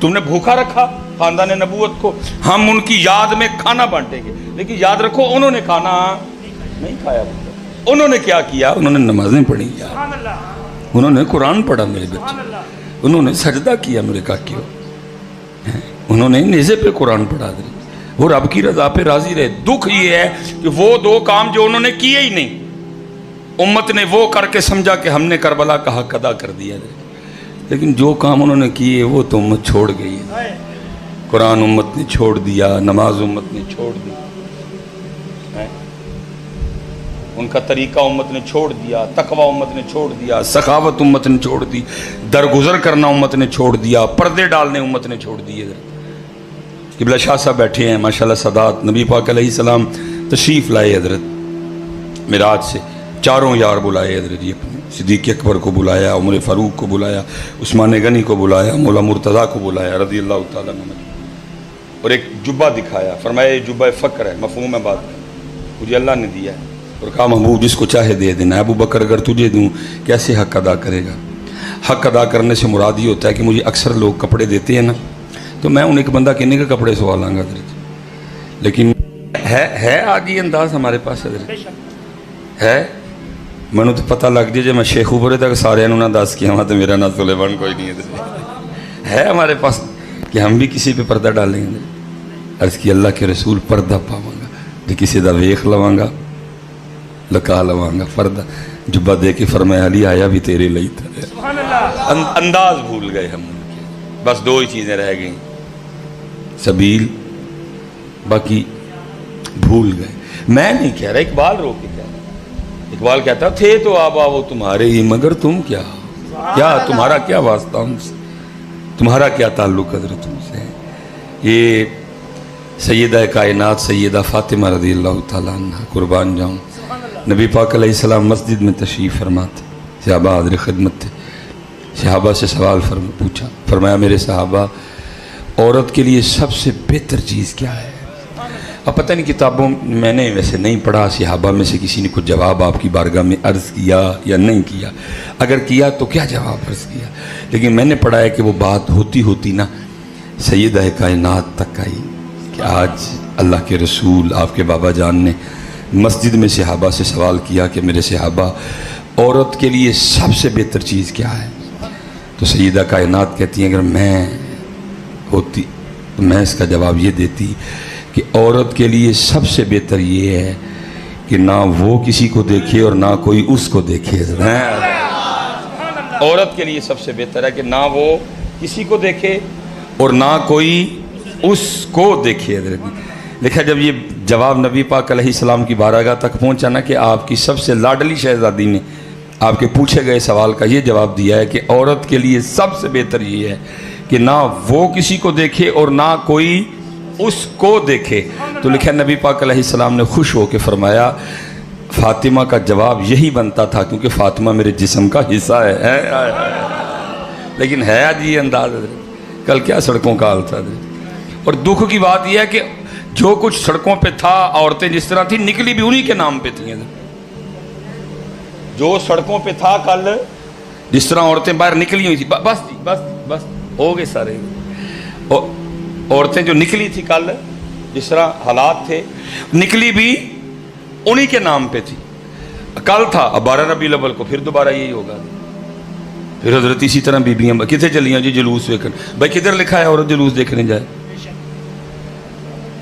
تم نے بھوکا رکھا خاندان نبوت کو، ہم ان کی یاد میں کھانا بانٹیں گے، لیکن یاد رکھو انہوں نے کھانا نہیں کھایا، انہوں نے کیا کیا؟ انہوں نے نمازیں پڑھی، انہوں نے قرآن پڑھا میرے بچے، انہوں نے سجدہ کیا میرے کاکیوں، انہوں نے نیزے پہ قرآن پڑھا دے اور رب کی رضا پہ راضی رہے۔ دکھ یہ ہے کہ وہ دو کام جو انہوں نے کیے ہی نہیں، امت نے وہ کر کے سمجھا کہ ہم نے کربلا کا حق ادا کر دیا، لیکن جو کام انہوں نے کیے وہ تو امت چھوڑ گئی ہے۔ قرآن امت نے چھوڑ دیا، نماز امت نے چھوڑ دی، ان کا طریقہ امت نے چھوڑ دیا، تقوی امت نے چھوڑ دیا، سخاوت امت نے چھوڑ دی، درگزر کرنا امت نے چھوڑ دیا، پردے ڈالنے امت نے چھوڑ دیے۔ قبلہ شاہ صاحب بیٹھے ہیں ماشاءاللہ سادات، نبی پاک علیہ السلام تشریف لائے حضرت معراج سے، چاروں یار بلائے حضرت جی، صدیق اکبر کو بلایا، عمر فاروق کو بلایا، عثمان غنی کو بلایا، مولا مرتضیٰ کو بلایا رضی اللہ تعالیٰ عنہ، اور ایک جبہ دکھایا، فرمایا یہ جبہ فقر ہے، مفہوم ہے بات کا، مجھے اللہ نے دیا ہے، اور کہا محبوب جس کو چاہے دے دینا، ابو بکر اگر تجھے دوں کیسے حق ادا کرے گا؟ حق ادا کرنے سے مراد یہ ہوتا ہے کہ مجھے اکثر لوگ کپڑے دیتے ہیں نا، تو میں ان ایک بندہ کہنے کے کپڑے سوال آؤں گا حضرت، لیکن ہے آج یہ انداز ہمارے پاس حضرت ہے؟ میں نے تو پتہ لگ جائے جب میں شیخ اوپر تک سارے انہوں نے دس کیا ہوا تو میرا نا سلیمان کوئی نہیں ہے ہمارے پاس کہ ہم بھی کسی پہ پردہ ڈالیں گے۔ عرض کی اللہ کے رسول پردہ پاواں گا جو کسی دا ویخ لواں گا لکا لواں گا پردہ، جبہ دے کے فرمایا علی آیا بھی تیرے لئی تھا۔ انداز بھول گئے ہم، بس دو ہی چیزیں رہ گئیں، سبیل، باقی بھول گئے۔ میں نہیں کہہ رہا، اقبال رو کے کہہ رہا، اقبال کہتا تھے تو آبا وہ تمہارے ہی مگر تم کیا، تمہارا کیا واسطہ ہم سے، تمہارا کیا تعلق حضرت تم سے۔ یہ سیدہ کائنات سیدہ فاطمہ رضی اللہ تعالیٰ عنہ قربان جاؤں، نبی پاک علیہ السلام مسجد میں تشریف فرماتے، صحابہ حاضر خدمت تھے، صحابہ سے سوال پوچھا، فرمایا میرے صحابہ عورت کے لیے سب سے بہتر چیز کیا ہے؟ اب پتہ نہیں کتابوں میں نے ویسے نہیں پڑھا صحابہ میں سے کسی نے کچھ جواب آپ کی بارگاہ میں عرض کیا یا نہیں کیا، اگر کیا تو کیا جواب عرض کیا، لیکن میں نے پڑھا ہے کہ وہ بات ہوتی نا سیدہ کائنات تک آئی کہ آج اللہ کے رسول آپ کے بابا جان نے مسجد میں صحابہ سے سوال کیا کہ میرے صحابہ عورت کے لیے سب سے بہتر چیز کیا ہے؟ تو سیدہ کائنات کہتی ہیں اگر میں ہوتی تو میں اس کا جواب یہ دیتی کہ عورت کے لیے سب سے بہتر یہ ہے کہ نہ وہ کسی کو دیکھے اور نہ کوئی اس کو دیکھے۔ عورت کے لیے سب سے بہتر ہے کہ نہ وہ کسی کو دیکھے اور نہ کوئی اس کو دیکھے۔ دیکھا جب یہ جواب نبی پاک علیہ السلام کی بارگاہ تک پہنچا نا کہ آپ کی سب سے لاڈلی شہزادی نے آپ کے پوچھے گئے سوال کا یہ جواب دیا ہے کہ عورت کے لیے سب سے بہتر یہ ہے کہ نہ وہ کسی کو دیکھے اور نہ کوئی اس کو دیکھے، تو لکھا نبی پاک علیہ السلام نے خوش ہو کے فرمایا فاطمہ کا جواب یہی بنتا تھا کیونکہ فاطمہ میرے جسم کا حصہ ہے۔ لیکن ہے آج یہ انداز، کل کیا سڑکوں کا حال تھا۔ اور دکھ کی بات یہ ہے کہ جو کچھ سڑکوں پہ تھا عورتیں جس طرح تھی نکلی بھی انہی کے نام پہ تھیں۔ جو سڑکوں پہ تھا کل جس طرح عورتیں باہر نکلی ہوئی تھی، بس ہو گئے سارے، عورتیں جو نکلی تھی کل جس طرح حالات تھے نکلی بھی انہی کے نام پہ تھی۔ کل تھا، اب 12 ربیع الاول کو پھر دوبارہ یہی ہوگا، پھر حضرت اسی طرح بیبیاں کتنے چلیاں جی جلوس دیکھنے۔ بھائی کدھر لکھا ہے عورت جلوس دیکھنے جائے؟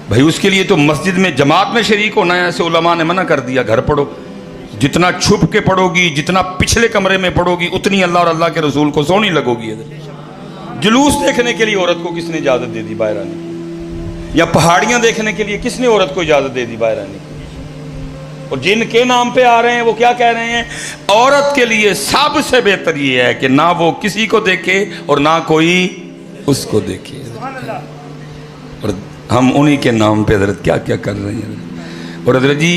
بھائی اس کے لیے تو مسجد میں جماعت میں شریک ہونا ہے، ایسے علماء نے منع کر دیا، گھر پڑھو، جتنا چھپ کے پڑھو گی جتنا پچھلے کمرے میں پڑھو گی اتنی اللہ اور اللہ کے رسول کو سونی لگو گی۔ جلوس دیکھنے کے لیے عورت کو کس نے اجازت دے دی باہر آنے کی؟ یا پہاڑیاں دیکھنے کے لیے کس نے عورت کو اجازت دے دی باہر آنے کی؟ اور جن کے نام پہ آ رہے ہیں وہ کیا کہہ رہے ہیں؟ عورت کے لیے سب سے بہتر یہ ہے کہ نہ وہ کسی کو دیکھے اور نہ کوئی اس کو دیکھے۔ اور ہم انہی کے نام پہ حضرت کیا کیا کر رہے ہیں۔ اور حضرت جی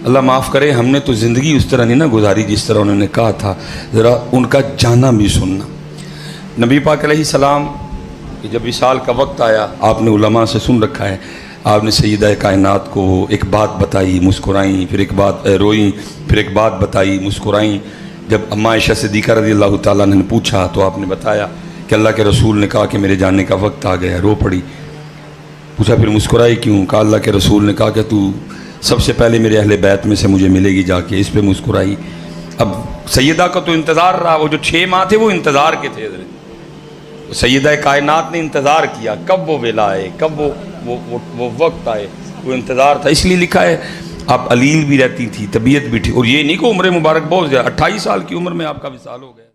اللہ معاف کرے، ہم نے تو زندگی اس طرح نہیں نہ گزاری جس طرح انہوں نے کہا تھا، ذرا ان کا جانا بھی سننا۔ نبی پاک علیہ السلام کہ جب وصال کا وقت آیا آپ نے علماء سے سن رکھا ہے، آپ نے سیدہ کائنات کو ایک بات بتائی، مسکرائیں، پھر ایک بات روئیں، پھر ایک بات بتائی، مسکرائیں۔ جب اماں عائشہ صدیقہ رضی اللہ تعالیٰ نے پوچھا تو آپ نے بتایا کہ اللہ کے رسول نے کہا کہ میرے جانے کا وقت آ گیا. رو پڑی. پوچھا پھر مسکرائی کیوں؟ کہا اللہ کے رسول نے کہا کہ تو سب سے پہلے میرے اہل بیت میں سے مجھے ملے گی جا کے. اس پہ مسکرائی. اب سیدہ کا تو انتظار رہا، وہ جو 6 ماہ تھے وہ انتظار کے تھے. سیدہ کائنات نے انتظار کیا کب وہ ویلا آئے، کب وہ وقت آئے، وہ انتظار تھا. اس لیے لکھا ہے آپ علیل بھی رہتی تھی، طبیعت بھی تھی، اور یہ نہیں کہ عمر مبارک بہت زیادہ، 28 سال کی عمر میں آپ کا وصال ہو گیا.